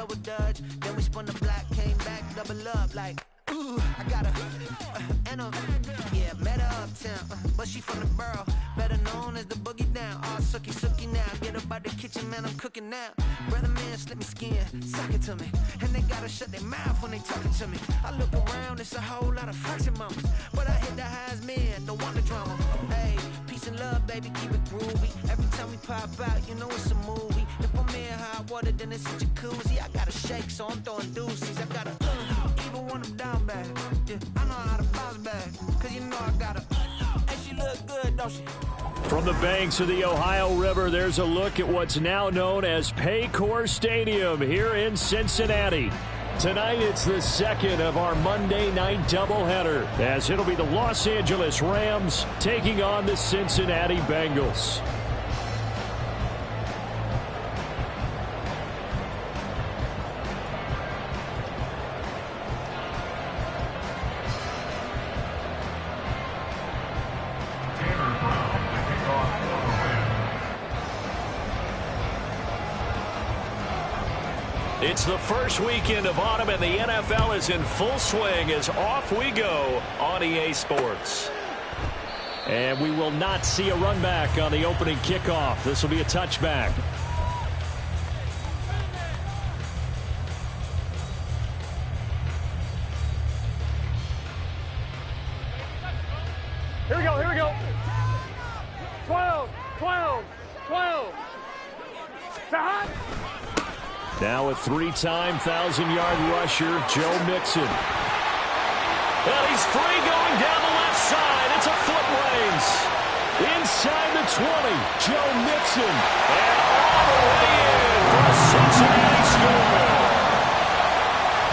double dutch. Then we spun the block, came back, double up like. Ooh, I got yeah, met her uptown, but she from the borough, better known as the boogie down. All sookie now, get up out the kitchen, man, I'm cooking now. Brother man, slip me skin, suck it to me, and they gotta shut their mouth when they talking to me. I look around, it's a whole lot of flexing mamas, but I hit the highs, man, don't want the drama. Hey, peace and love, baby, keep it groovy. Every time we pop out, you know it's a movie. If I'm in hot water, then it's a jacuzzi. I gotta shake, so I'm throwing deuces. I gotta even when I'm down bad. Yeah, I know how to bounce back, cause you know I gotta. And she look good, don't she? From the banks of the Ohio River, there's a look at what's now known as Paycor Stadium here in Cincinnati. Tonight, it's the second of our Monday night doubleheader, as it'll be the Los Angeles Rams taking on the Cincinnati Bengals. It's the first weekend of autumn, and the NFL is in full swing as off we go on EA Sports. And we will not see a run back on the opening kickoff. This will be a touchback. Here we go. 12, 12, 12. Behind. Now a three-time 1,000-yard rusher, Joe Mixon. And he's free going down the left side. It's a foot race. Inside the 20, Joe Mixon. And all the way in for a Cincinnati score.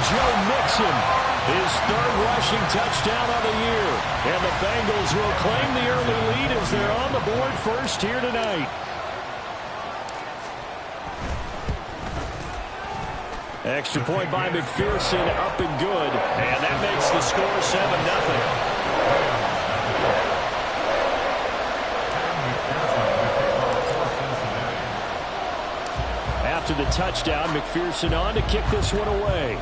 Joe Mixon, his third rushing touchdown of the year. And the Bengals will claim the early lead as they're on the board first here tonight. Extra point by McPherson, up and good. And that makes the score 7-0. After the touchdown, McPherson on to kick this one away.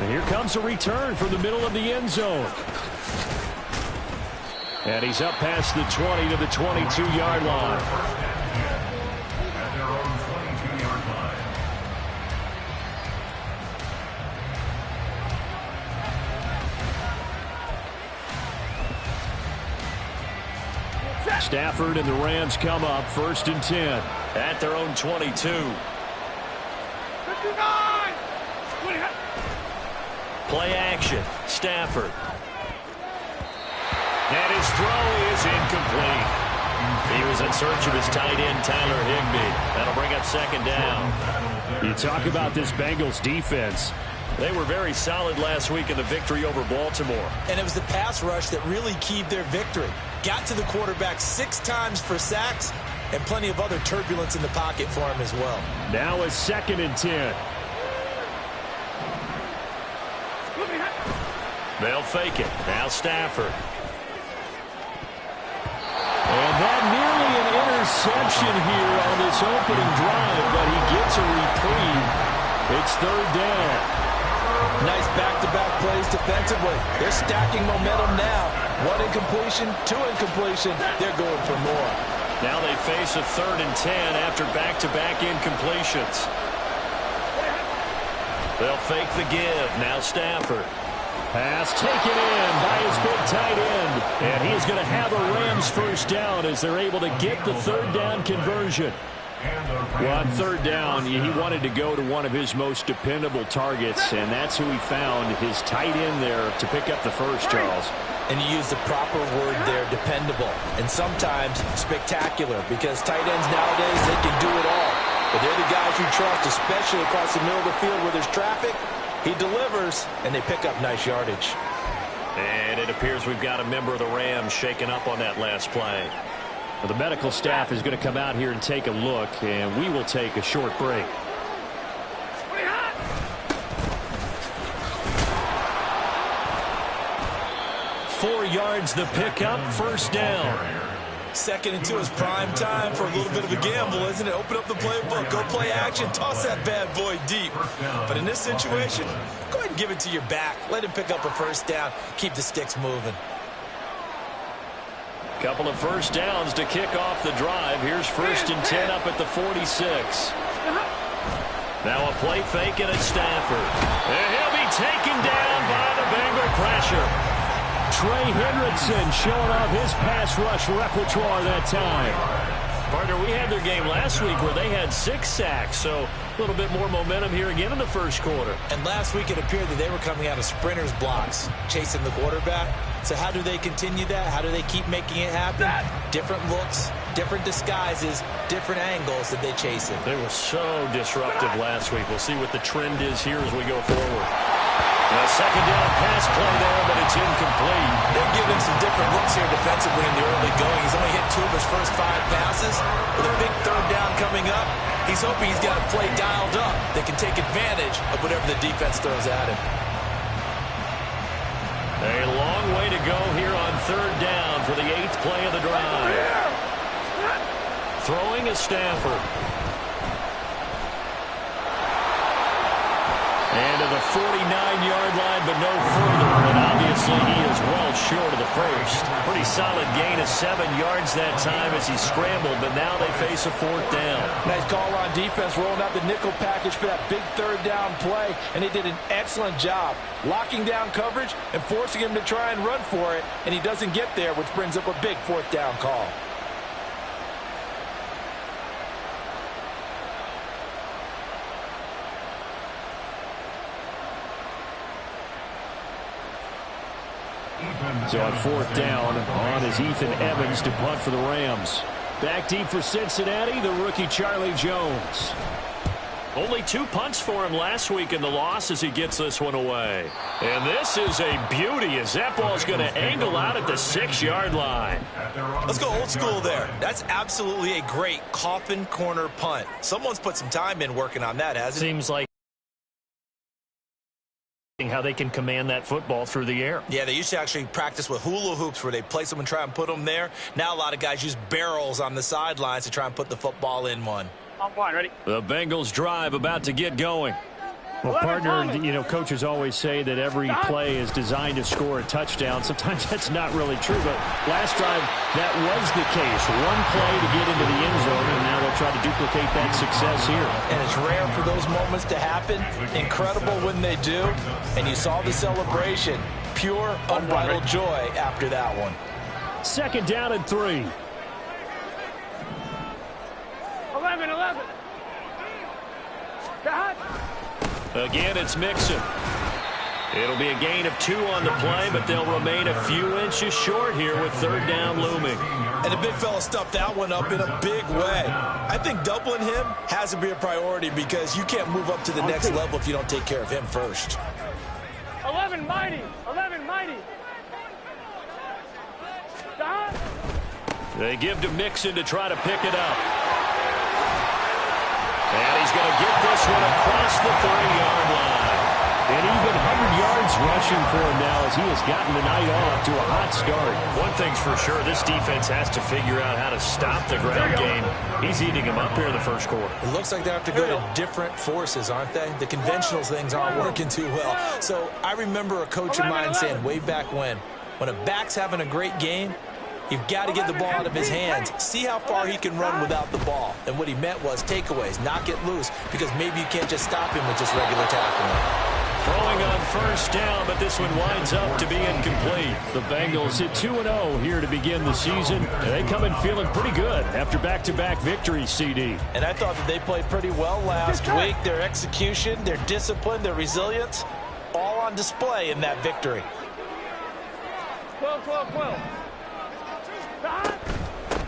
And here comes a return from the middle of the end zone. And he's up past the 20 to the 22-yard line. Stafford and the Rams come up 1st and 10 at their own 22. 59! Play action. Stafford. And his throw is incomplete. He was in search of his tight end, Tyler Higbee. That'll bring up 2nd down. You talk about this Bengals defense. They were very solid last week in the victory over Baltimore. And it was the pass rush that really keyed their victory. Got to the quarterback 6 times for sacks and plenty of other turbulence in the pocket for him as well. Now a 2nd and 10. They'll fake it. Now Stafford. And that nearly an interception here on this opening drive, but he gets a reprieve. It's 3rd down. Nice back-to-back plays defensively. They're stacking momentum now. 1 incompletion, 2 incompletion. They're going for more. Now they face a 3rd and 10 after back-to-back incompletions. They'll fake the give. Now Stafford. Pass taken in by his big tight end. And he is going to have a Rams first down as they're able to get the 3rd down conversion. Well, on 3rd down, he wanted to go to one of his most dependable targets, and that's who he found, his tight end there, to pick up the first, Charles. And you use the proper word there, dependable, and sometimes spectacular, because tight ends nowadays, they can do it all. But they're the guys you trust, especially across the middle of the field where there's traffic. He delivers, and they pick up nice yardage. And it appears we've got a member of the Rams shaken up on that last play. Well, the medical staff is going to come out here and take a look, and we will take a short break. 4 yards the pickup, 1st down. Second and 2 is prime time for a little bit of a gamble, isn't it? Open up the playbook, go play action, toss that bad boy deep. But in this situation, go ahead and give it to your back. Let him pick up a first down. Keep the sticks moving. Couple of first downs to kick off the drive. Here's 1st and 10 up at the 46. Now a play fake and it's Stafford. And he'll be taken down by the Bengal pressure. Trey Hendrickson showing off his pass rush repertoire that time. Partner, we had their game last week where they had 6 sacks, so a little bit more momentum here again in the first quarter. And last week it appeared that they were coming out of sprinters blocks, chasing the quarterback. So how do they continue that? How do they keep making it happen? Different looks, different disguises, different angles that they chase it. They were so disruptive last week. We'll see what the trend is here as we go forward. A second down pass play there, but it's incomplete. They're giving some different looks here defensively in the early going. He's only hit 2 of his first 5 passes. With a big third down coming up, he's hoping he's got a play dialed up that can take advantage of whatever the defense throws at him. A long way to go here on 3rd down for the 8th play of the drive. Throwing is Stafford. And to the 49-yard line, but no further. And obviously he is well short of the first. Pretty solid gain of 7 yards that time as he scrambled, but now they face a 4th down. Nice call on defense, rolling out the nickel package for that big 3rd down play, and they did an excellent job locking down coverage and forcing him to try and run for it, and he doesn't get there, which brings up a big 4th down call. So on 4th down, on is Ethan Evans to punt for the Rams. Back deep for Cincinnati, the rookie Charlie Jones. Only 2 punts for him last week in the loss as he gets this one away. And this is a beauty as that ball's going to angle out at the 6-yard line. Let's go old school there. That's absolutely a great coffin corner punt. Someone's put some time in working on that, hasn't it? Seems like how they can command that football through the air. Yeah, they used to actually practice with hula hoops where they place them and try and put them there. Now a lot of guys use barrels on the sidelines to try and put the football in one. I'm fine, ready? The Bengals drive about to get going. Well, partner, you know, coaches always say that every play is designed to score a touchdown. Sometimes that's not really true, but last drive, that was the case. One play to get into the end zone, and now they'll try to duplicate that success here. And it's rare for those moments to happen. Incredible when they do. And you saw the celebration. Pure, unbridled joy after that one. 2nd down and 3. 11. Again, it's Mixon. It'll be a gain of 2 on the play, but they'll remain a few inches short here with 3rd down looming. And the big fella stuffed that one up in a big way. I think doubling him has to be a priority because you can't move up to the next level if you don't take care of him first. 11 mighty. They give to Mixon to try to pick it up. And he's going to get this one across the 30-yard line. And even 100 yards rushing for him now as he has gotten the night off to a hot start. One thing's for sure, this defense has to figure out how to stop the ground game. He's eating him up here in the first quarter. It looks like they have to go to different forces, aren't they? The conventional things aren't working too well. So I remember a coach of mine saying way back when a back's having a great game, you've got to get the ball out of his hands. See how far he can run without the ball. And what he meant was takeaways, knock it loose, because maybe you can't just stop him with just regular tackling. Throwing on 1st down, but this one winds up to be incomplete. The Bengals hit 2-0 here to begin the season. They come in feeling pretty good after back-to-back victories, CD. And I thought that they played pretty well last week. Their execution, their discipline, their resilience, all on display in that victory. 12.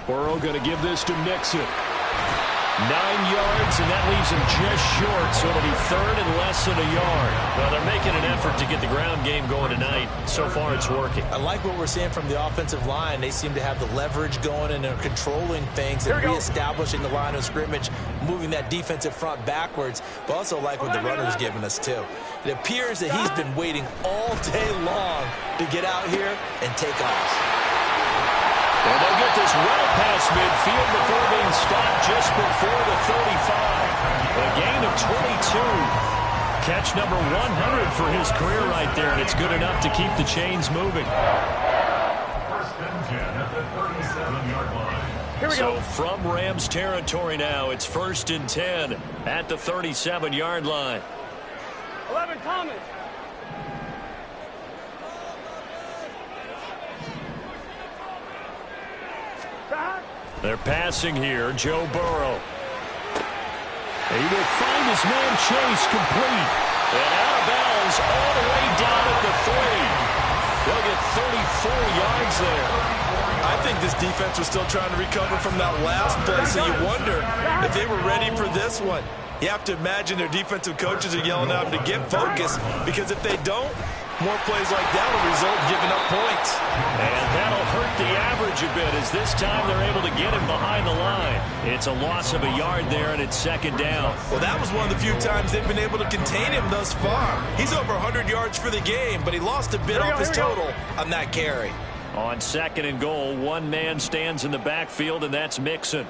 Burrow going to give this to Mixon. 9 yards, and that leaves him just short, so it'll be 3rd and less than a yard. Well, they're making an effort to get the ground game going tonight. So far, it's working. I like what we're seeing from the offensive line. They seem to have the leverage going, and they're controlling things and reestablishing the line of scrimmage, moving that defensive front backwards, but also like what the runner's giving us, too. It appears that he's been waiting all day long to get out here and take off. And they'll get this well past midfield before being stopped just before the 35. A gain of 22. Catch number 100 for his career right there, and it's good enough to keep the chains moving. First and 10 at the 37-yard line. Here we go. From Rams territory now, it's 1st and 10 at the 37-yard line. 11, Thomas. They're passing here, Joe Burrow. He will find his man Chase complete. And out of bounds all the way down at the 3. They'll get 34 yards there. I think this defense was still trying to recover from that last play, so you wonder if they were ready for this one. You have to imagine their defensive coaches are yelling at them to get focused, because if they don't, more plays like that will result in giving up points. And that'll hurt the average a bit, as this time they're able to get him behind the line. It's a loss of a yard there, and it's 2nd down. Well, that was one of the few times they've been able to contain him thus far. He's over 100 yards for the game, but he lost a bit off his total on that carry. On 2nd and goal, one man stands in the backfield, and that's Mixon.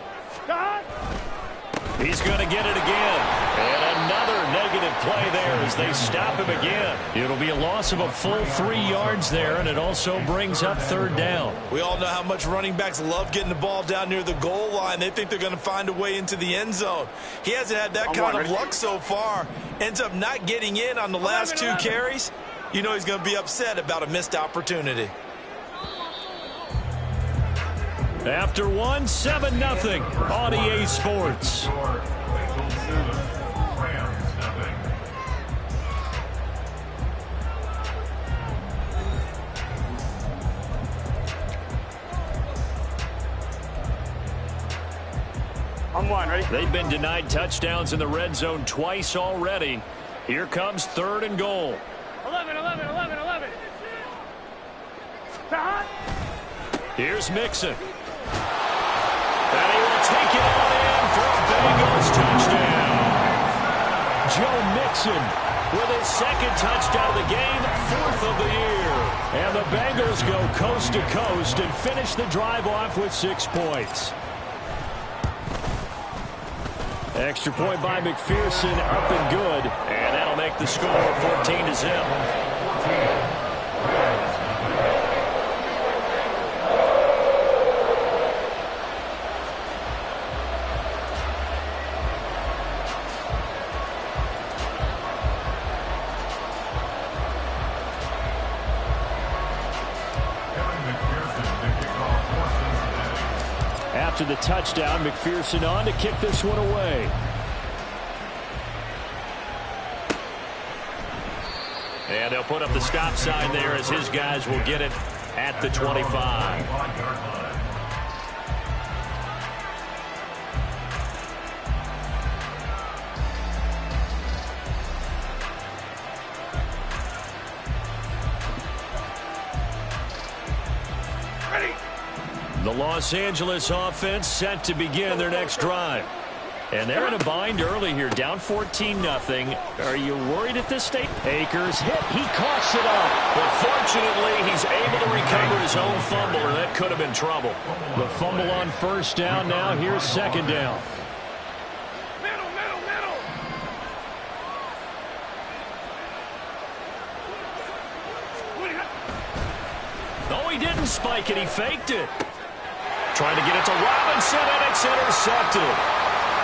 He's going to get it again. And another negative play there as they stop him again. It'll be a loss of a full 3 yards there, and it also brings up 3rd down. We all know how much running backs love getting the ball down near the goal line. They think they're going to find a way into the end zone. He hasn't had that kind of luck so far. Ends up not getting in on the last 2 carries. You know he's going to be upset about a missed opportunity. After 1, 7-0 on EA Sports. I'm one, ready? They've been denied touchdowns in the red zone twice already. Here comes 3rd and goal. 11. Here's Mixon. And he will take it on in for a Bengals touchdown. Joe Mixon with his 2nd touchdown of the game, 4th of the year. And the Bengals go coast to coast and finish the drive off with 6 points. Extra point by McPherson, up and good. And that'll make the score 14-0. After the touchdown, McPherson on to kick this one away. And they'll put up the stop sign there as his guys will get it at the 25. The Los Angeles offense set to begin their next drive. And they're in a bind early here, down 14-0. Are you worried at this stage? Akers hit. He coughs it up. But fortunately, he's able to recover his own fumble, or that could have been trouble. The fumble on 1st down now. Here's 2nd down. Middle. No, he didn't spike it. He faked it. Trying to get it to Robinson, and it's intercepted.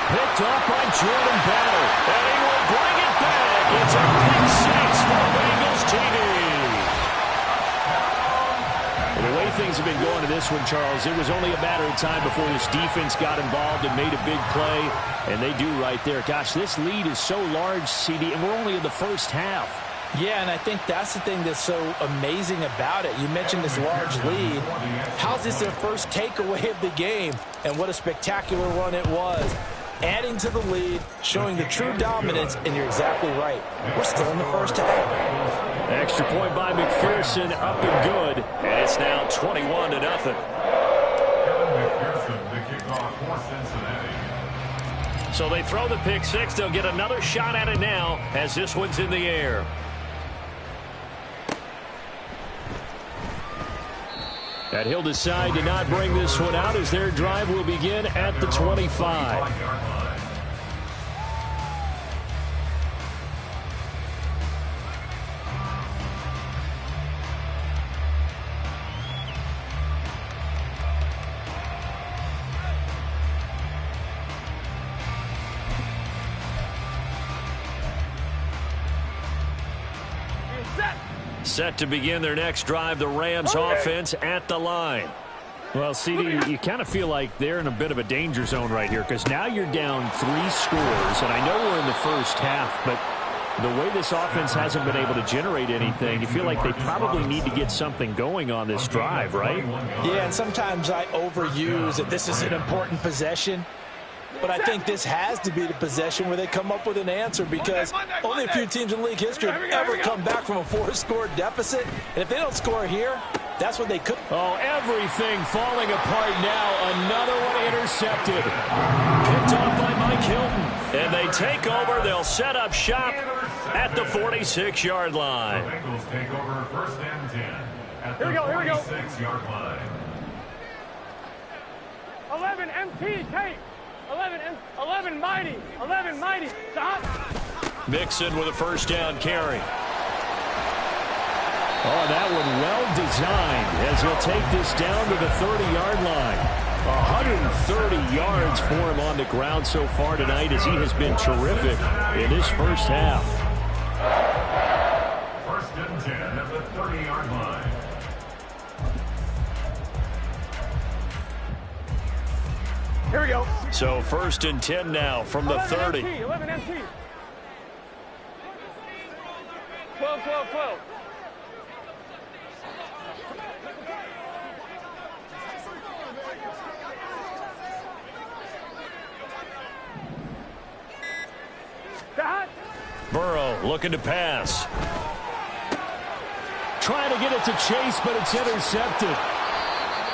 Picked off by Jordan Battle. And he will bring it back. It's a pick 6 for Bengals TV. Well, the way things have been going to this one, Charles, it was only a matter of time before this defense got involved and made a big play. And they do right there. Gosh, this lead is so large, CD, and we're only in the 1st half. Yeah, and I think that's the thing that's so amazing about it. You mentioned this large lead. How's this their first takeaway of the game? And what a spectacular run it was. Adding to the lead, showing the true dominance, and you're exactly right. We're still in the 1st half. Extra point by McPherson, up and good. And it's now 21-0. McPherson, the kickoff for Cincinnati. So they throw the pick 6. They'll get another shot at it now as this one's in the air. And he'll decide to not bring this one out as their drive will begin at the 25. Set to begin their next drive, the Rams offense at the line. Well, CD, you kind of feel like they're in a bit of a danger zone right here because now you're down 3 scores, and I know we're in the first half, but the way this offense hasn't been able to generate anything, you feel like they probably need to get something going on this drive, right? Yeah, and sometimes I overuse that this is an important possession. But I think this has to be the possession where they come up with an answer because only a few teams in league history have ever come back from a 4-score deficit. And if they don't score here, that's when they could. Oh, everything falling apart now. Another one intercepted. Picked off by Mike Hilton. And they take over. They'll set up shop at the 46-yard line. The Bengals take over 1st and 10 at the 46-yard line. 11 MT tape. 11 mighty. 11 mighty. Stop. Mixon with a first down carry. Oh, that one well designed as he'll take this down to the 30-yard line. 130 yards for him on the ground so far tonight as he has been terrific in this first half. 1st and 10 at the 30-yard line. Here we go. So 1st and 10 now from the 30. 11 MT. 12. Burrow looking to pass. Trying to get it to Chase, but it's intercepted.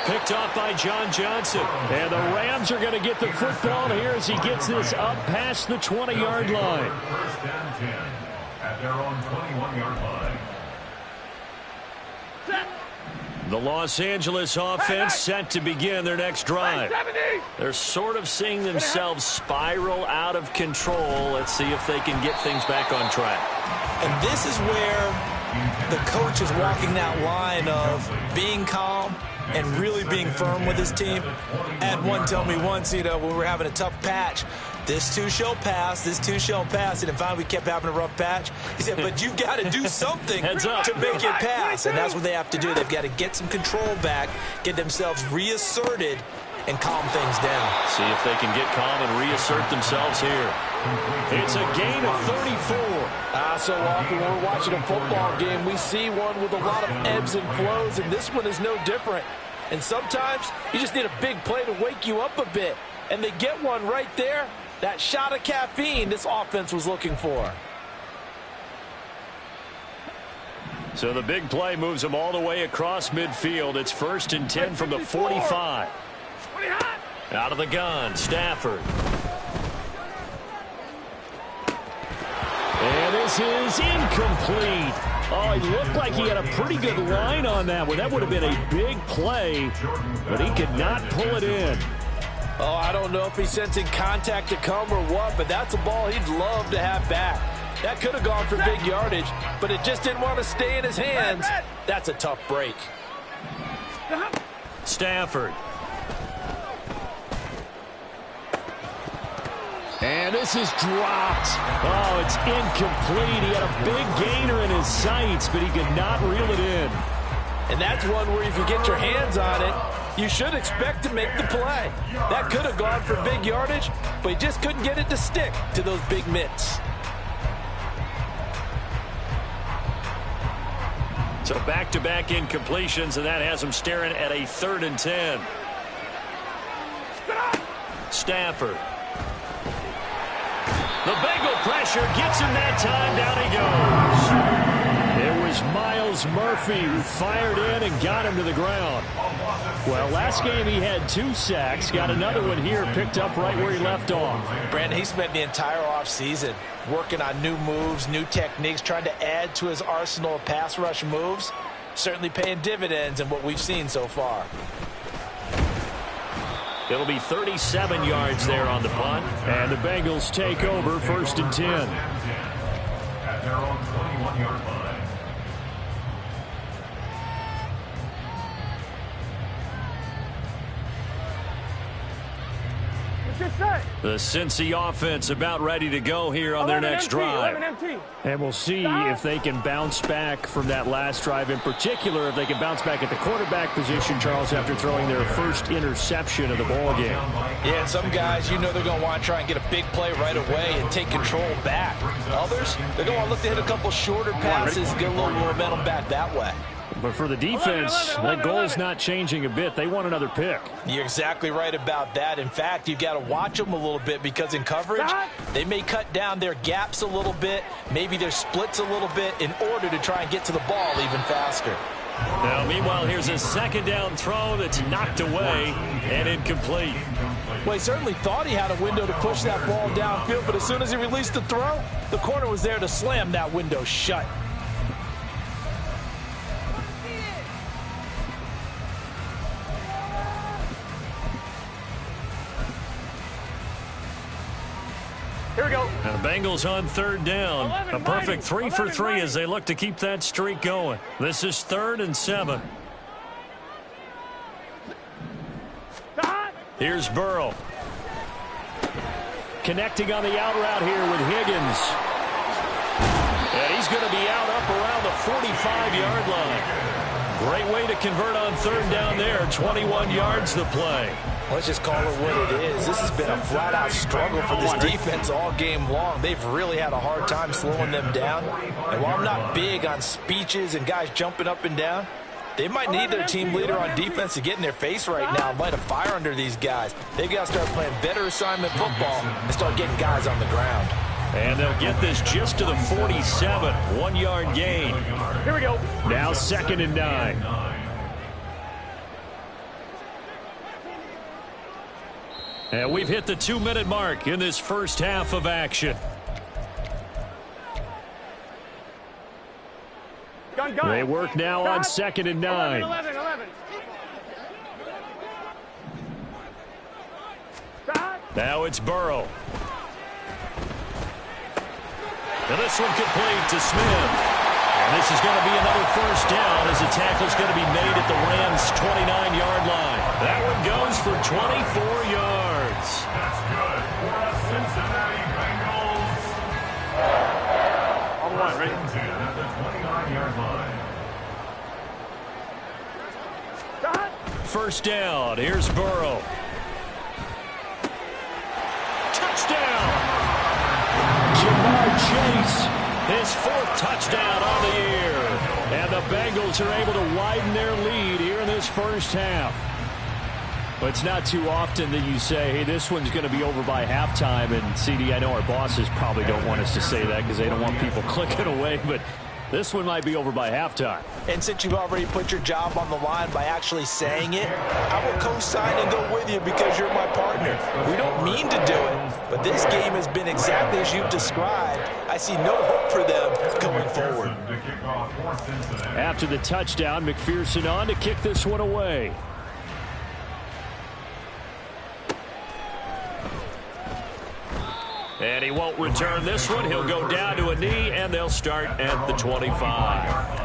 Picked off by John Johnson. And the Rams are going to get the football here as he gets this up past the 20-yard line. 1st and 10 at their own 21-yard line. The Los Angeles offense set to begin their next drive. They're sort of seeing themselves spiral out of control. Let's see if they can get things back on track. And this is where the coach is walking that line of being calm and really being firm with his team. I had one tell me once, when we were having a tough patch, this too shall pass, this too shall pass. And finally we kept having a rough patch. He said, but you've got to do something to make it pass. And that's what they have to do. They've got to get some control back, get themselves reasserted, and calm things down. See if they can get calm and reassert themselves here. It's a gain of 34. So often when we're watching a football game, we see one with a lot of ebbs and flows, and this one is no different. And sometimes you just need a big play to wake you up a bit. And they get one right there. That shot of caffeine this offense was looking for. So the big play moves them all the way across midfield. It's 1st and 10 from the 45. Out of the gun, Stafford. And this is incomplete. Oh, he looked like he had a pretty good line on that one. That would have been a big play, but he could not pull it in. Oh, I don't know if he's sensing contact to come or what, but that's a ball he'd love to have back. That could have gone for big yardage, but it just didn't want to stay in his hands. That's a tough break. Stafford. And this is dropped. Oh, it's incomplete. He had a big gainer in his sights, but he could not reel it in. And that's one where if you get your hands on it, you should expect to make the play. That could have gone for big yardage, but he just couldn't get it to stick to those big mitts. So back-to-back incompletions, and that has him staring at a 3rd and 10. Stafford. The Bengal pressure gets him that time. Down he goes. It was Miles Murphy who fired in and got him to the ground. Well, last game he had 2 sacks. Got another one here, picked up right where he left off. Brandon, he spent the entire offseason working on new moves, new techniques, trying to add to his arsenal of pass rush moves. Certainly paying dividends in what we've seen so far. It'll be 37 yards there on the punt. And the Bengals take over 1st and 10. At their own 21-yard line. The Cincy offense about ready to go here on their next drive. And we'll see if they can bounce back from that last drive, in particular if they can bounce back at the quarterback position, Charles, after throwing their first interception of the ball game. Yeah, and some guys, you know they're going to want to try and get a big play right away and take control back. Others, they're going to want to look to hit a couple shorter passes, get a little momentum back that way. But for the defense, that goal's not changing a bit. They want another pick. You're exactly right about that. In fact, you've got to watch them a little bit because in coverage, they may cut down their gaps a little bit, maybe their splits a little bit in order to try and get to the ball even faster. Now, meanwhile, here's a second down throw that's knocked away and incomplete. Well, he certainly thought he had a window to push that ball downfield, but as soon as he released the throw, the corner was there to slam that window shut. Here we go. And the Bengals on 3rd down. A perfect 3 for 3 as they look to keep that streak going. This is 3rd and 7. Here's Burrow. Connecting on the out route here with Higgins. And he's going to be out up around the 45-yard line. Great way to convert on 3rd down there. 21 yards the play. Let's just call it what it is. This has been a flat-out struggle for this defense all game long. They've really had a hard time slowing them down. And while I'm not big on speeches and guys jumping up and down, they might need their team leader on defense to get in their face right now and light a fire under these guys. They've got to start playing better assignment football and start getting guys on the ground. And they'll get this just to the 47. 1-yard gain. Here we go. Now 2nd and 9. And we've hit the 2-minute mark in this first half of action. Gun. They work now on 2nd and 9. 11. Now it's Burrow. And this one complete to Smith. And this is going to be another first down as the tackle's going to be made at the Rams' 29-yard line. That one goes for 24 yards. That's good for the Cincinnati Bengals. On one, ready? 10 at the 29-yard line. First down. Here's Burrow. Touchdown! Jamar Chase, his 4th touchdown on the year. And the Bengals are able to widen their lead here in this first half. But it's not too often that you say, hey, this one's going to be over by halftime. And, CD, I know our bosses probably don't want us to say that because they don't want people clicking away. But this one might be over by halftime. And since you've already put your job on the line by actually saying it, I will co-sign and go with you because you're my partner. We don't mean to do it, but this game has been exactly as you've described. I see no hope for them going forward. After the touchdown, McPherson on to kick this one away. And he won't return this one. He'll go down to a knee, and they'll start at the 25.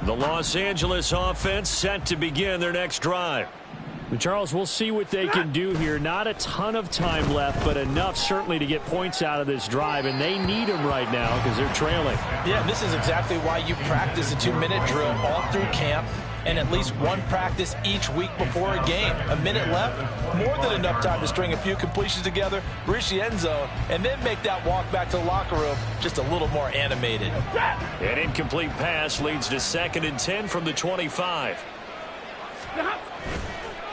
The Los Angeles offense set to begin their next drive. Charles, we'll see what they can do here. Not a ton of time left, but enough certainly to get points out of this drive, and they need them right now because they're trailing. Yeah, this is exactly why you practice a 2-minute drill all through camp and at least one practice each week before a game. A minute left, more than enough time to string a few completions together, reach the end zone, and then make that walk back to the locker room just a little more animated. An incomplete pass leads to 2nd and 10 from the 25.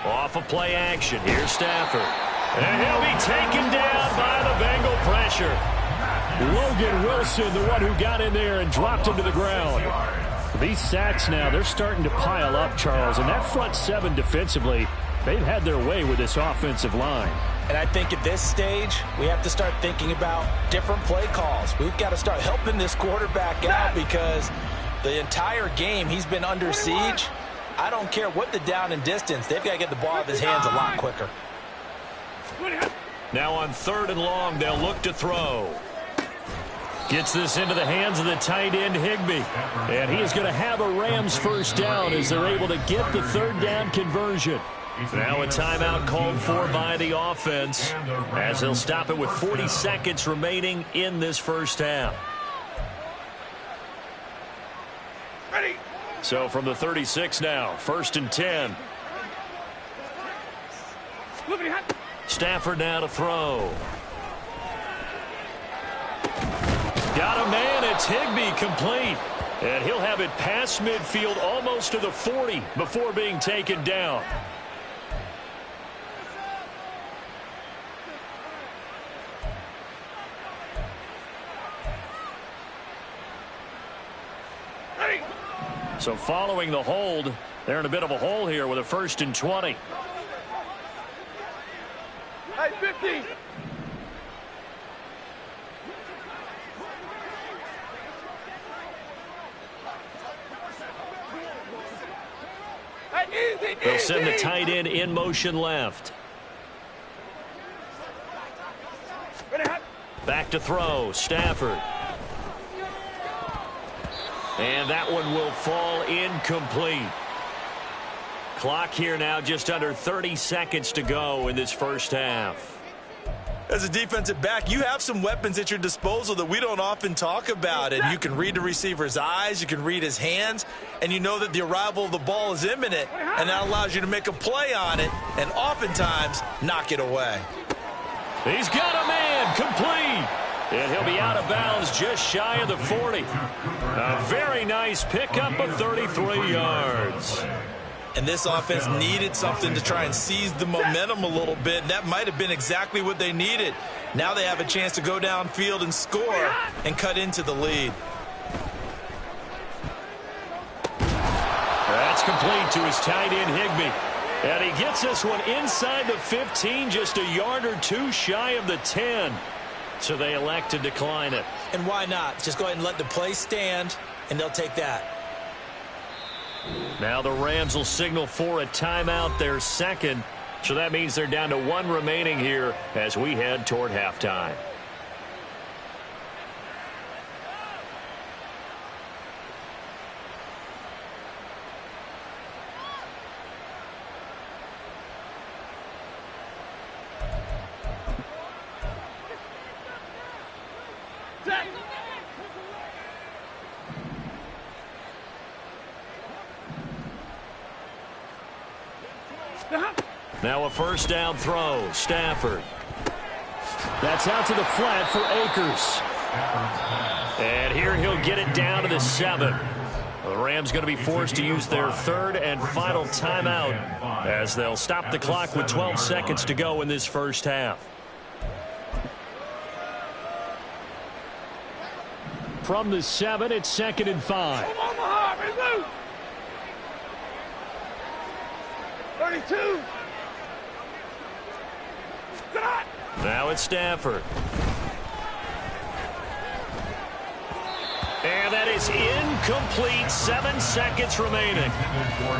Off of play action. Here's Stafford. And he'll be taken down by the Bengal pressure. Logan Wilson, the one who got in there and dropped him to the ground. These sacks now, they're starting to pile up, Charles. And that front seven defensively, they've had their way with this offensive line. And I think at this stage, we have to start thinking about different play calls. We've got to start helping this quarterback out because the entire game he's been under siege. I don't care what the down and distance. They've got to get the ball out of his hands a lot quicker. Now on 3rd and long, they'll look to throw. Gets this into the hands of the tight end, Higbee. And he is going to have a Rams first down as they're able to get the 3rd down conversion. Now a timeout called for by the offense as they'll stop it with 40 seconds remaining in this first half. Ready. So from the 36 now, 1st and 10. Stafford now to throw. Got a man, it's Higbee, complete. And he'll have it past midfield almost to the 40 before being taken down. So following the hold, they're in a bit of a hole here with a 1st and 20. Hey, 50. They'll send the tight end in motion left. Back to throw, Stafford. And that one will fall incomplete. Clock here now just under 30 seconds to go in this first half. As a defensive back, you have some weapons at your disposal that we don't often talk about. And you can read the receiver's eyes, you can read his hands, and you know that the arrival of the ball is imminent. And that allows you to make a play on it and oftentimes knock it away. He's got a man, complete. And he'll be out of bounds just shy of the 40. A very nice pickup of 33 yards. And this offense needed something to try and seize the momentum a little bit. And that might have been exactly what they needed. Now they have a chance to go downfield and score and cut into the lead. That's complete to his tight end, Higbee. And he gets this one inside the 15, just a yard or two shy of the 10. So they elect to decline it. And why not? Just go ahead and let the play stand, and they'll take that. Now the Rams will signal for a timeout, their second. So that means they're down to 1 remaining here as we head toward halftime. Now a first down throw, Stafford. That's out to the flat for Akers. And here he'll get it down to the 7. The Rams going to be forced to use their 3rd and final timeout as they'll stop the clock with 12 seconds to go in this first half. From the 7, it's 2nd and 5. 32. Now it's Stafford. And that is incomplete. 7 seconds remaining.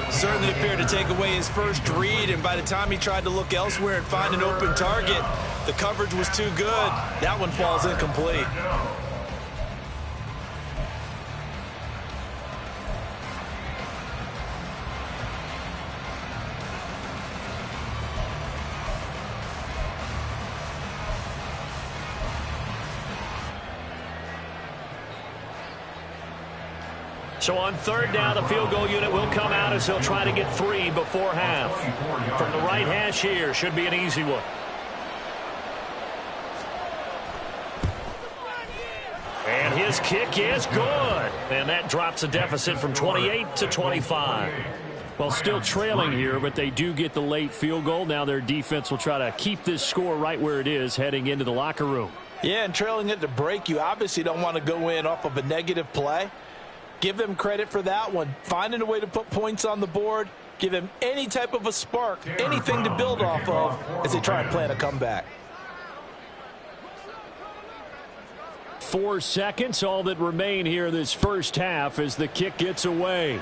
Certainly appeared to take away his first read, and by the time he tried to look elsewhere and find an open target, the coverage was too good. That one falls incomplete. So on 3rd down, the field goal unit will come out as he'll try to get 3 before half. From the right hash here, should be an easy one. And his kick is good. And that drops the deficit from 28 to 25. Well, still trailing here, but they do get the late field goal. Now their defense will try to keep this score right where it is heading into the locker room. Yeah, and trailing it to break, you obviously don't want to go in off of a negative play. Give them credit for that one. Finding a way to put points on the board, give them any type of a spark, anything to build off of as they try and plan a comeback. 4 seconds, all that remain here this first half as the kick gets away.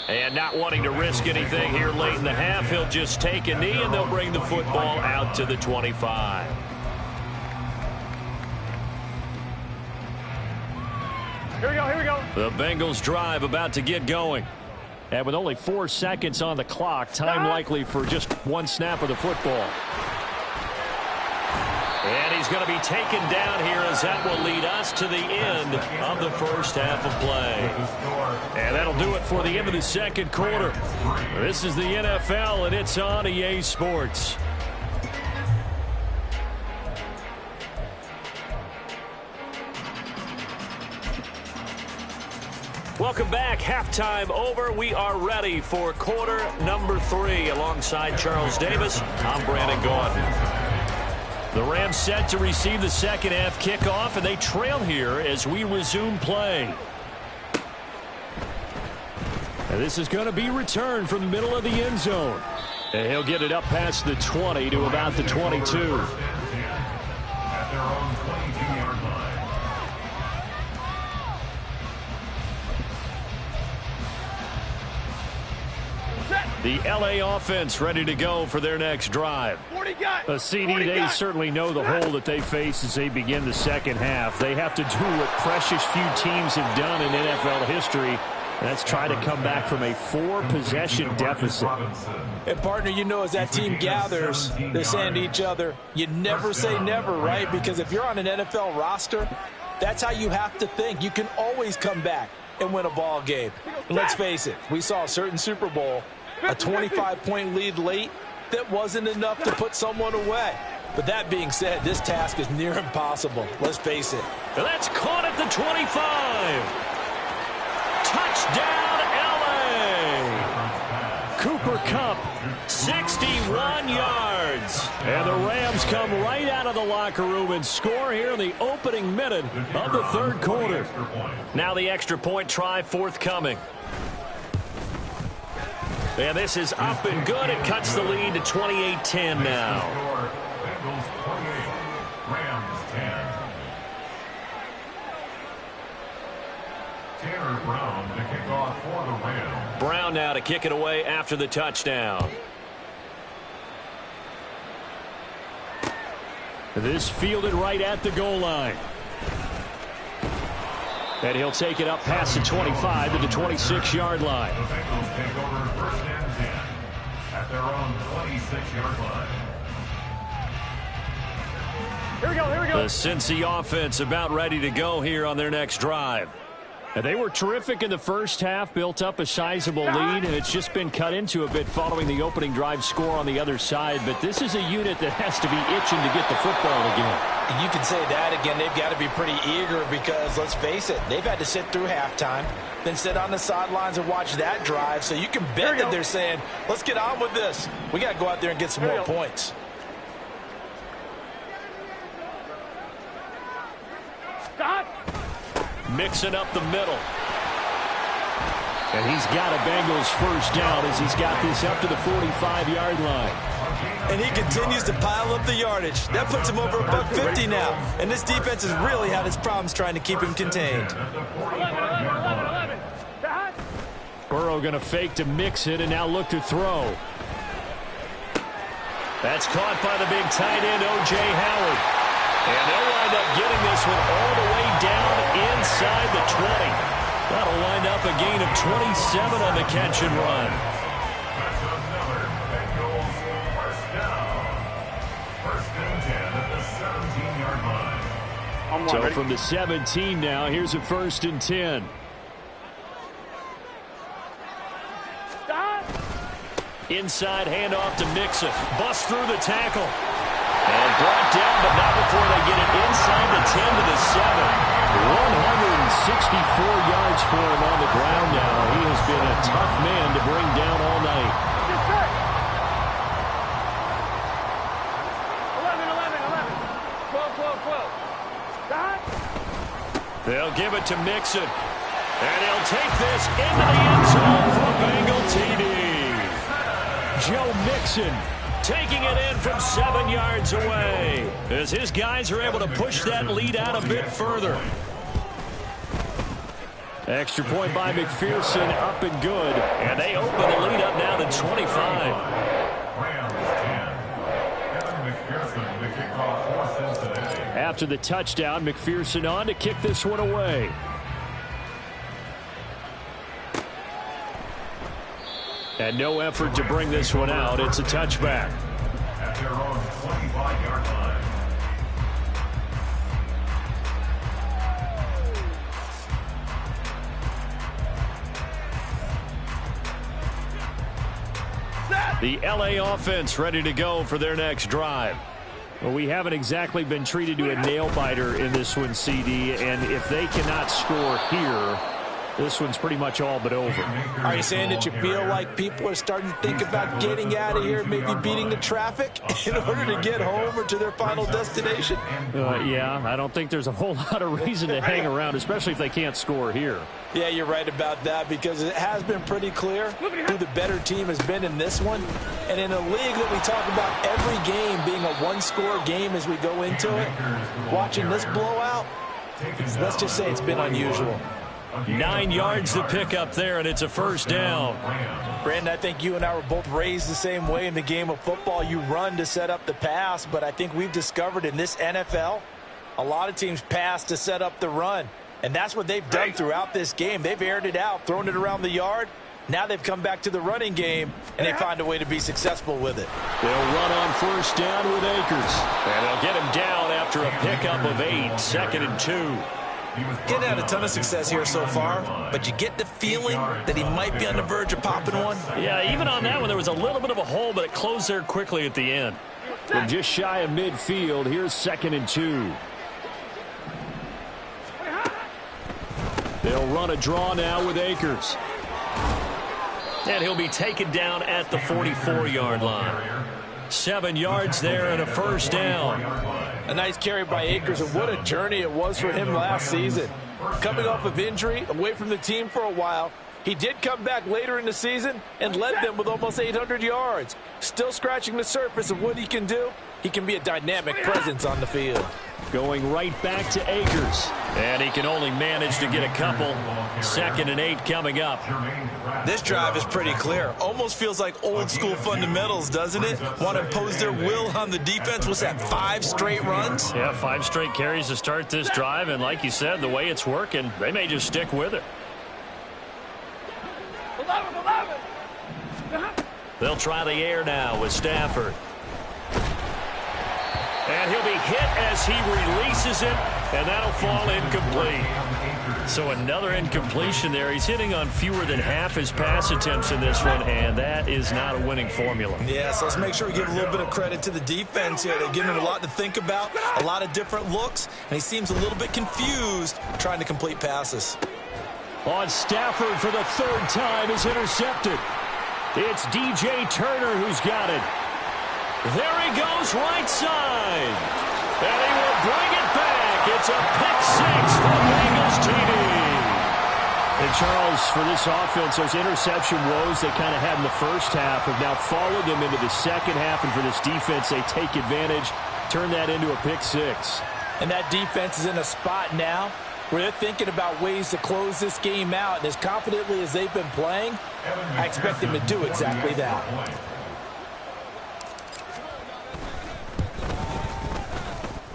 And not wanting to risk anything here late in the half, he'll just take a knee and they'll bring the football out to the 25. Here we go, here we go. The Bengals drive about to get going. And with only 4 seconds on the clock, time likely for just one snap of the football. And he's going to be taken down here as that will lead us to the end of the first half of play. And that'll do it for the end of the second quarter. This is the NFL, and it's on EA Sports. Welcome back. Halftime over. We are ready for quarter number 3. Alongside Charles Davis, I'm Brandon Gaudin. The Rams set to receive the second half kickoff, and they trail here as we resume play. And this is going to be returned from the middle of the end zone. And he'll get it up past the 20 to about the 22. At their own 22-yard line. The LA offense ready to go for their next drive. A CD, they certainly know the hole that they face as they begin the second half. They have to do what precious few teams have done in NFL history. And that's try to come back from a 4-possession deficit. And, partner, you know as that team gathers, they're saying to each other, you never say never, right? Because if you're on an NFL roster, that's how you have to think. You can always come back and win a ball game. And let's face it, we saw a certain Super Bowl, a 25-point lead late, that wasn't enough to put someone away. But that being said, this task is near impossible. Let's face it. That's caught at the 25. Touchdown, LA. Cooper Kupp, 61 yards. And the Rams come right out of the locker room and score here in the opening minute of the third quarter. Now the extra point try forthcoming. And this is up and good. It cuts the lead to 28-10 now. Bengals 28, Rams 10. Tanner Brown to kick off for the Rams. Brown now to kick it away after the touchdown. This fielded right at the goal line. And he'll take it up past the 25 to the 26-yard line. The Bengals take over first and 10 at their own 26-yard line. Here we go, here we go. The Cincy offense about ready to go here on their next drive. And they were terrific in the first half, built up a sizable lead, and it's just been cut into a bit following the opening drive score on the other side. But this is a unit that has to be itching to get the football again. And you can say that again. They've got to be pretty eager because, let's face it, they've had to sit through halftime, then sit on the sidelines and watch that drive. So you can bet that they're saying, let's get on with this. We got to go out there and get some more points. Stop. Mixing up the middle. And he's got a Bengals first down as he's got this up to the 45-yard line. And he continues to pile up the yardage. That puts him over $150 now. And this defense has really had its problems trying to keep him contained. 11. Stop. Burrow going to fake to mix it and now look to throw. That's caught by the big tight end, O.J. Howard. And they'll wind up getting this one all the way down inside the 20. That'll wind up a gain of 27 on the catch and run. That's another Bengals first down. First and 10 at the 17-yard line. So from the 17 now, here's a first and 10. Stop. Inside handoff to Mixon. Bust through the tackle. And brought down, but not before they get it inside the 10 to the 7. 164 yards for him on the ground now. He has been a tough man to bring down all night. They'll give it to Mixon. And he'll take this into the end zone for a Bengal TD. Joe Mixon taking it in from 7 yards away as his guys are able to push that lead out a bit further. Extra point by McPherson, up and good. And they open the lead up now to 25. After the touchdown, McPherson on to kick this one away. And no effort to bring this one out. It's a touchback. At their own 25-yard line. The LA offense ready to go for their next drive. Well, we haven't exactly been treated to a nail-biter in this one, CD, and if they cannot score here, this one's pretty much all but over. Are you saying that you feel like people are starting to think about getting out of here, maybe beating the traffic in order to get home or to their final destination? Yeah, I don't think there's a whole lot of reason to hang around, especially if they can't score here. Yeah, you're right about that because it has been pretty clear who the better team has been in this one. And in a league that we talk about every game being a one-score game as we go into it, watching this blowout, let's just say it's been unusual. 9 yards to pick up there, and it's a first down. Brandon, I think you and I were both raised the same way in the game of football. You run to set up the pass, but I think we've discovered in this NFL, a lot of teams pass to set up the run. And that's what they've done throughout this game. They've aired it out, thrown it around the yard. Now they've come back to the running game, and they find a way to be successful with it. They'll run on first down with Akers. And they'll get him down after a pickup of 8, 2nd and 2. Getting had a ton of success here so far, but you get the feeling that he might be on the verge of popping one. Yeah, even on that one, there was a little bit of a hole, but it closed there quickly at the end. From just shy of midfield, here's 2nd and 2. They'll run a draw now with Akers. And he'll be taken down at the 44-yard line. 7 yards there and a first down. A nice carry by Akers, and what a journey it was for him last season. Coming off of injury, away from the team for a while, he did come back later in the season and led them with almost 800 yards. Still scratching the surface of what he can do. He can be a dynamic presence on the field. Going right back to Akers. And he can only manage to get a couple. 2nd and 8 coming up. This drive is pretty clear. Almost feels like old school fundamentals, doesn't it? Want to impose their will on the defense. What's that, 5 straight runs? Yeah, 5 straight carries to start this drive. And like you said, the way it's working, they may just stick with it. 11. They'll try the air now with Stafford. And he'll be hit as he releases it, and that'll fall incomplete. So another incompletion there. He's hitting on fewer than half his pass attempts in this one, and that is not a winning formula. Yeah, so let's make sure we give a little bit of credit to the defense here. They're giving him a lot to think about, a lot of different looks, and he seems a little bit confused trying to complete passes. On Stafford for the 3rd time is intercepted. It's DJ Turner who's got it. There he goes right side. And he will bring it back. It's a pick 6 for Bengals TD. And Charles, for this offense, those interception woes they kind of had in the first half have now followed them into the second half. And for this defense, they take advantage, turn that into a pick 6. And that defense is in a spot now where they're thinking about ways to close this game out. And as confidently as they've been playing, I expect them to do exactly that.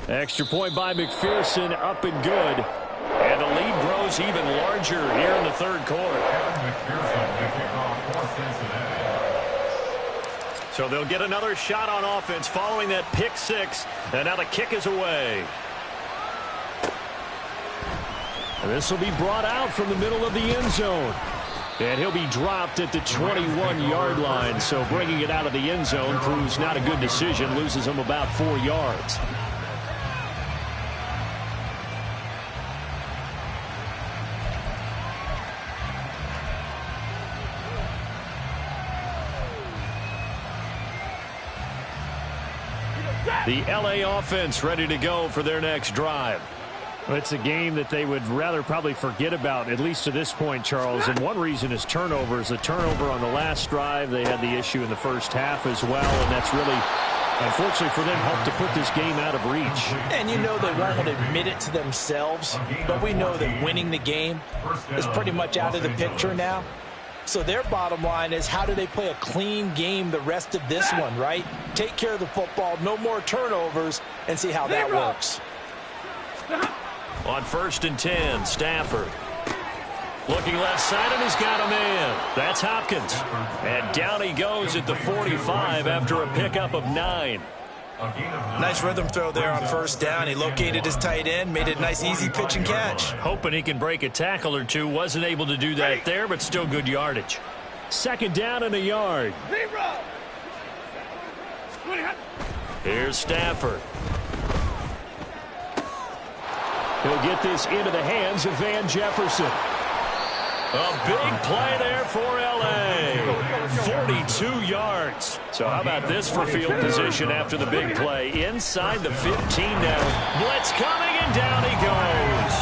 Extra point by McPherson, up and good. And the lead grows even larger here in the 3rd quarter. So they'll get another shot on offense following that pick 6. And now the kick is away. And this will be brought out from the middle of the end zone. And he'll be dropped at the 21-yard line. So bringing it out of the end zone proves not a good decision. Loses him about 4 yards. The LA offense ready to go for their next drive. Well, it's a game that they would rather probably forget about, at least to this point, Charles. And one reason is turnovers. A turnover on the last drive. They had the issue in the first half as well, and that's really, unfortunately for them, helped to put this game out of reach. And you know they won't admit it to themselves, but we know that winning the game is pretty much out of the picture now. So their bottom line is, how do they play a clean game the rest of this one, right? Take care of the football, no more turnovers, and see how that works. On 1st and 10, Stafford. Looking left side, and he's got a man. That's Hopkins. And down he goes at the 45 after a pickup of 9. Nice rhythm throw there on 1st down. He located his tight end, made it a nice easy pitch and catch. Hoping he can break a tackle or two. Wasn't able to do that there, but still good yardage. 2nd down and a yard. Here's Stafford. He'll get this into the hands of Van Jefferson. A big play there for L.A. 42 yards. So how about this for field position after the big play? Inside the 15 now. Blitz coming, and down he goes.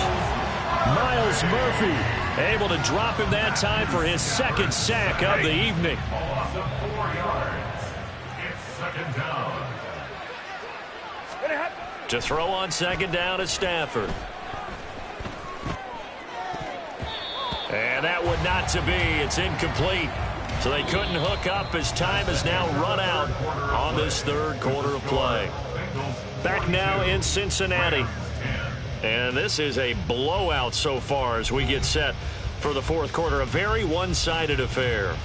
Miles Murphy able to drop him that time for his 2nd sack of the evening. Loss of 4 yards. It's 2nd down. To throw on 2nd down is Stafford. And that would not to be. It's incomplete. So they couldn't hook up as time has now run out on this 3rd quarter of play. Back now in Cincinnati. And this is a blowout so far as we get set for the 4th quarter. A very one-sided affair.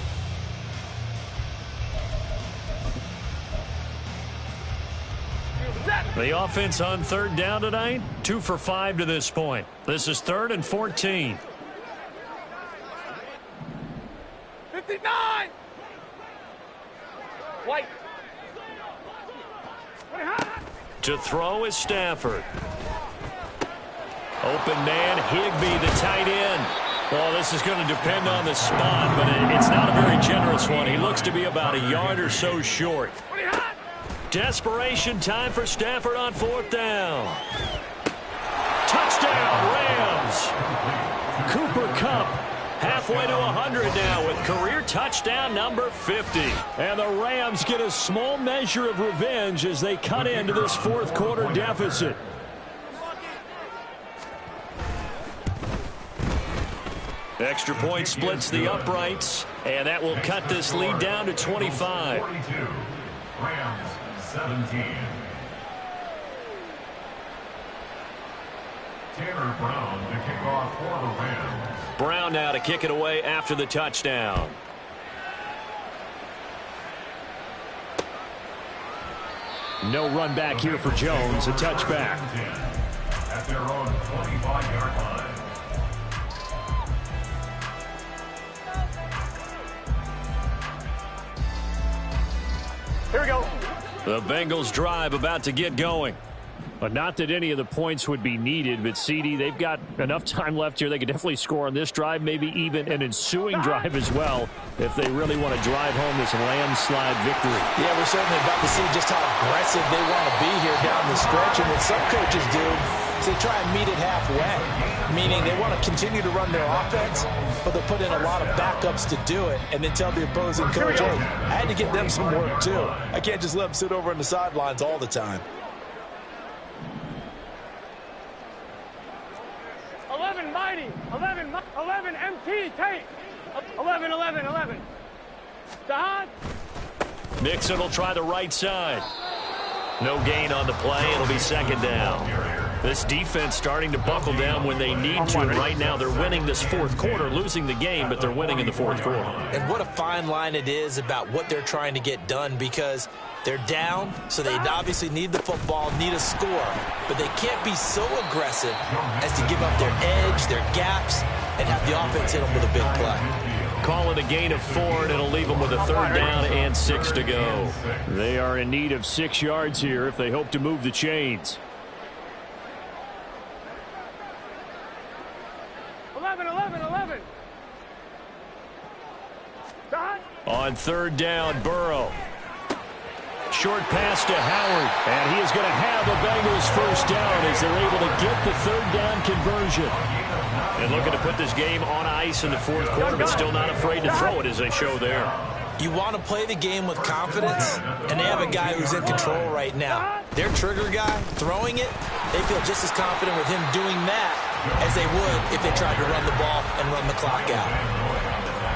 The offense on 3rd down tonight, 2 for 5 to this point. This is 3rd and 14. 59! White. To throw is Stafford. Open man, Higbee, the tight end. Well, this is going to depend on the spot, but it's not a very generous one. He looks to be about a yard or so short. Desperation time for Stafford on 4th down. Touchdown, Rams. Cooper Kupp halfway to 100 now with career touchdown number 50. And the Rams get a small measure of revenge as they cut into this 4th quarter deficit. Extra point splits the uprights, and that will cut this lead down to 25. 42. Rams 17. Taylor Brown to kick off for the Rams. Brown now to kick it away after the touchdown. No run back here for Jones. A touchback. At their own 25-yard line. Here we go. The Bengals drive about to get going. But not that any of the points would be needed, but CD, they've got enough time left here. They could definitely score on this drive, maybe even an ensuing drive as well, if they really want to drive home this landslide victory. Yeah, we're certainly about to see just how aggressive they want to be here down the stretch. And what some coaches do is they try and meet it halfway, meaning they want to continue to run their offense, but they'll put in a lot of backups to do it and then tell the opposing coach, hey, I had to get them some work too. I can't just let them sit over on the sidelines all the time. 11 mighty. 11 MT tape. 11. Dahan. Mixon will try the right side. No gain on the play. It'll be 2nd down. This defense starting to buckle down when they need to. And right now they're winning this 4th quarter, losing the game, but they're winning in the 4th quarter. And what a fine line it is about what they're trying to get done, because they're down, so they obviously need the football, need a score. But they can't be so aggressive as to give up their edge, their gaps, and have the offense hit them with a big play. Call it a gain of 4, and it'll leave them with a 3rd down and 6 to go. They are in need of 6 yards here if they hope to move the chains. 11. Dahan. On 3rd down, Burrow. short pass to Howard. And he is going to have a Bengals first down as they're able to get the third down conversion. And looking to put this game on ice in the fourth quarter, but still not afraid to throw it as they show there. You want to play the game with confidence, and they have a guy who's in control right now. Their trigger guy, throwing it, they feel just as confident with him doing that as they would if they tried to run the ball and run the clock out.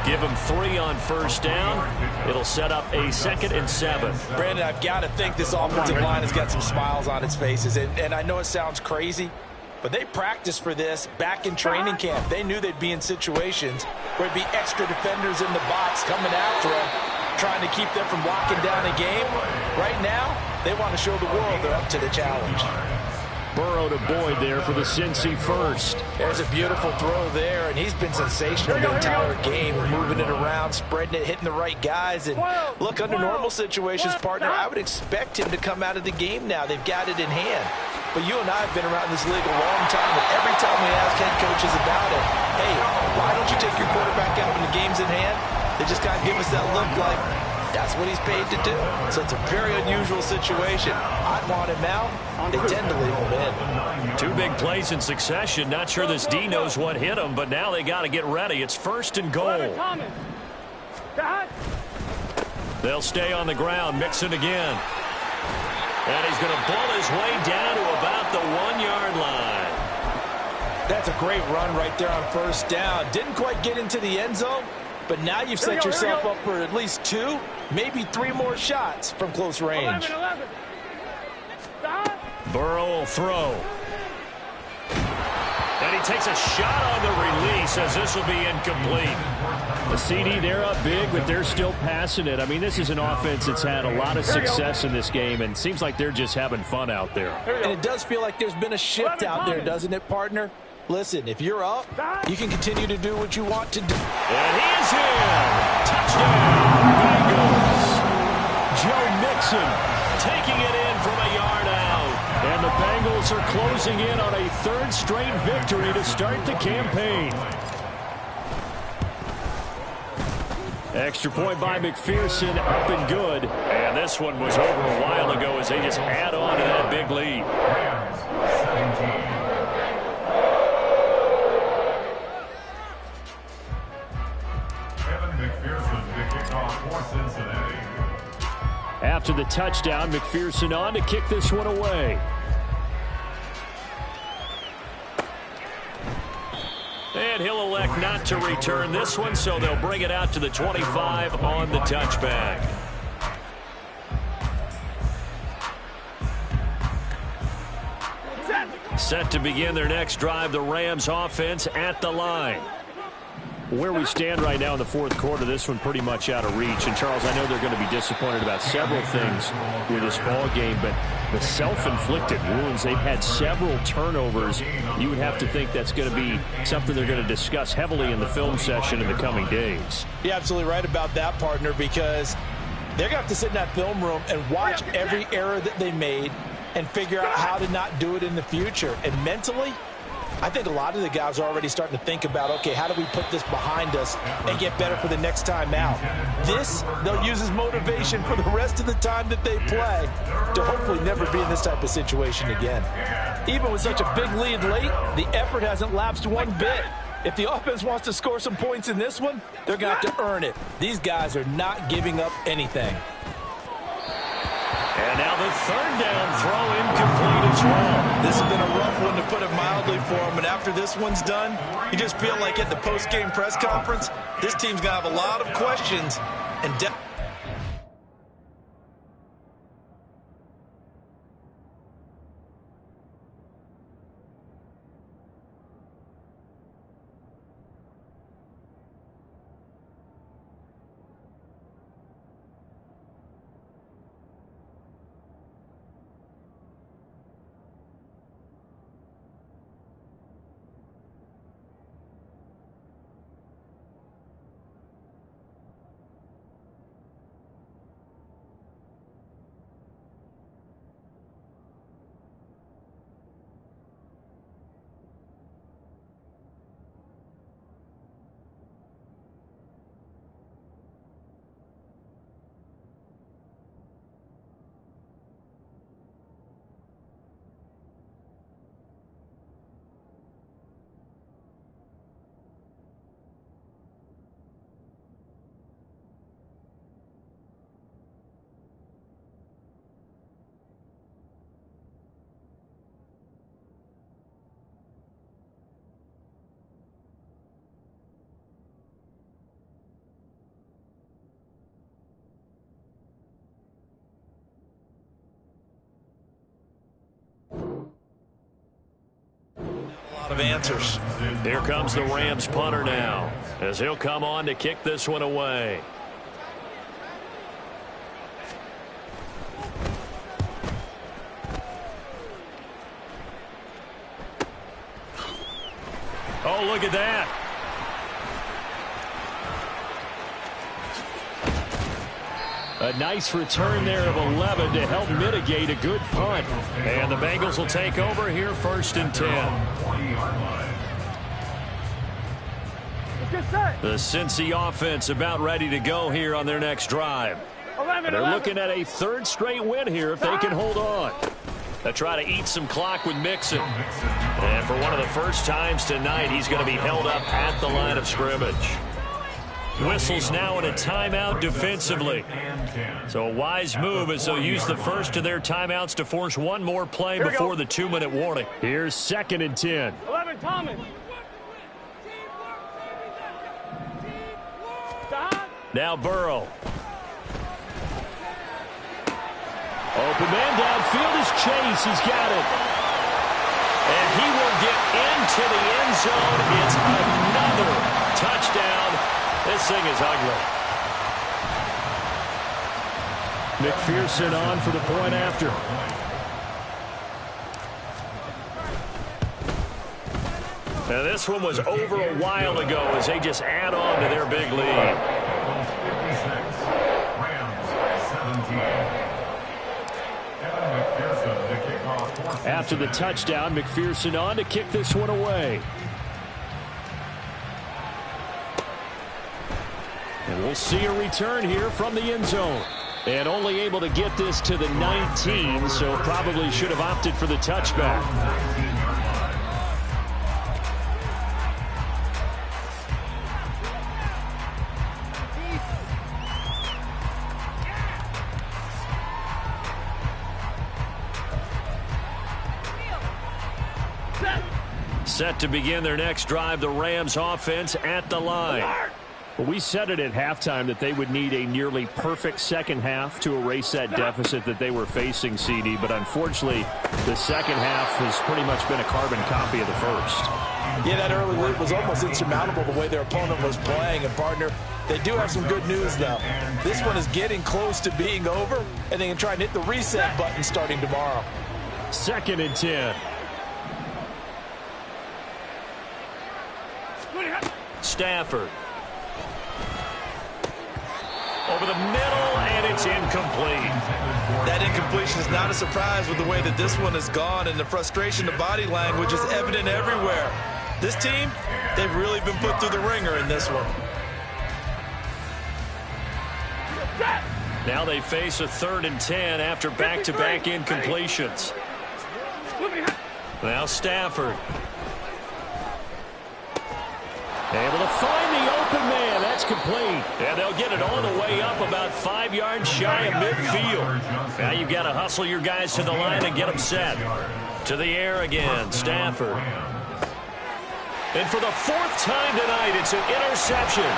Give him 3 on first down. It'll set up a 2nd and 7. Brandon, I've got to think this offensive line has got some smiles on its faces, and I know it sounds crazy, but they practiced for this back in training camp. They knew they'd be in situations where there'd be extra defenders in the box coming after them, trying to keep them from locking down a game. Right now, they want to show the world they're up to the challenge. Burrow to Boyd there for the Cincy first. There's a beautiful throw there, and he's been sensational the entire game, moving it around, spreading it, hitting the right guys. And look, under normal situations, partner, I would expect him to come out of the game now. They've got it in hand. But you and I have been around this league a long time, and every time we ask head coaches about it, hey, why don't you take your quarterback out when the game's in hand? They just kind of give us that look like that's what he's paid to do. So it's a very unusual situation. I'd want him out. They tend to leave him in. 2 big plays in succession. Not sure this D knows what hit him, but now they got to get ready. It's 1st and goal. They'll stay on the ground. Mixon again. And he's going to bull his way down to about the 1-yard line. That's a great run right there on first down. Didn't quite get into the end zone, but now you've set yourself up for at least 2, maybe 3 more shots from close range. 11. Burrow will throw. And he takes a shot on the release as this will be incomplete. The CD, they're up big, but they're still passing it. I mean, this is an offense that's had a lot of success in this game, and seems like they're just having fun out there. And it does feel like there's been a shift out there, doesn't it, partner? Listen, if you're up, you can continue to do what you want to do. And he is in. Touchdown, Bengals. Joe Mixon taking it in from a yard out. And the Bengals are closing in on a 3rd straight victory to start the campaign. Extra point by McPherson, up and good. And this one was over a while ago as they just add on to that big lead. After the touchdown, McPherson on to kick this one away. And he'll elect not to return this one, so they'll bring it out to the 25 on the touchback. Set to begin their next drive, the Rams offense at the line. Where we stand right now in the fourth quarter, this one pretty much out of reach. And, Charles, I know they're going to be disappointed about several things with this ball game, but the self-inflicted wounds, they've had several turnovers. You would have to think that's going to be something they're going to discuss heavily in the film session in the coming days. You're absolutely right about that, partner, because they're going to have to sit in that film room and watch every error that they made and figure out how to not do it in the future. And mentally, I think a lot of the guys are already starting to think about, okay, how do we put this behind us and get better for the next time out? This, they'll use as motivation for the rest of the time that they play to hopefully never be in this type of situation again. Even with such a big lead late, the effort hasn't lapsed one bit. If the offense wants to score some points in this one, they're going to have to earn it. These guys are not giving up anything. And now the 3rd down throw incomplete as well. This has been a rough one, to put it mildly, for them. And after this one's done, you just feel like at the post-game press conference, this team's going to have a lot of questions and depth. of answers. Here comes the Rams punter now, as he'll come on to kick this one away. Oh, look at that. A nice return there of 11 to help mitigate a good punt. And the Bengals will take over here 1st and 10. The Cincy offense about ready to go here on their next drive. They're looking at a 3rd straight win here if they can hold on. They try to eat some clock with Mixon. And for one of the first times tonight, he's going to be held up at the line of scrimmage. Whistles now in a timeout defensively. So a wise move as they'll use the first of their timeouts to force one more play before the 2-minute warning. Here's 2nd and 10. 11, Thomas. Now Burrow. Open man downfield is Chase. He's got it. And he will get into the end zone. It's another touchdown. This thing is ugly. McPherson on for the point after. Now this one was over a while ago as they just add on to their big lead. After the touchdown, McPherson on to kick this one away. And we'll see a return here from the end zone. And only able to get this to the 19, so probably should have opted for the touchback. Set to begin their next drive, the Rams offense at the line. Well, we said it at halftime that they would need a nearly perfect second half to erase that deficit that they were facing, CD. But unfortunately, the second half has pretty much been a carbon copy of the first. Yeah, that early lead was almost insurmountable the way their opponent was playing. And, partner, they do have some good news, though. This one is getting close to being over, and they can try and hit the reset button starting tomorrow. 2nd and 10. Stafford. Over the middle, and it's incomplete. That incompletion is not a surprise with the way that this one has gone, and the frustration, the body language is evident everywhere. This team, they've really been put through the ringer in this one. Now they face a 3rd and 10 after back-to-back incompletions. Now Stafford. Able to find the open man. That's complete. And they'll get it all the way up about 5 yards shy of midfield. Now you've got to hustle your guys to the line and get them set. To the air again, Stafford. And for the 4th time tonight, it's an interception.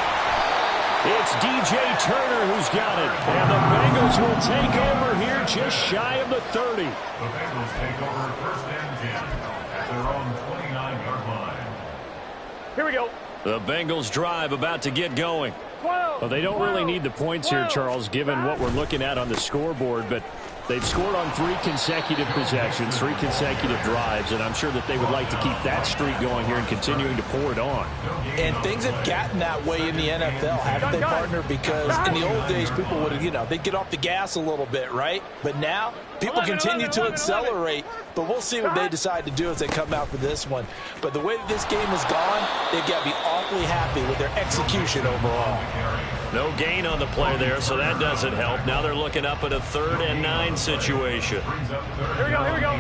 It's DJ Turner who's got it. And the Bengals will take over here just shy of the 30. The Bengals take over 1st and 10 at their own 29-yard line. Here we go. The Bengals drive about to get going. Well, they don't really need the points here, Charles, given what we're looking at on the scoreboard, but they've scored on 3 consecutive possessions, 3 consecutive drives, and I'm sure that they would like to keep that streak going here and continuing to pour it on. And things have gotten that way in the NFL, haven't they, partner? Because in the old days, people would, they'd get off the gas a little bit, right? But now, people continue to accelerate, but we'll see what they decide to do as they come out for this one. But the way that this game has gone, they've got to be awfully happy with their execution overall. No gain on the play there, so that doesn't help. Now they're looking up at a 3rd and 9 situation. Here we go, here we go.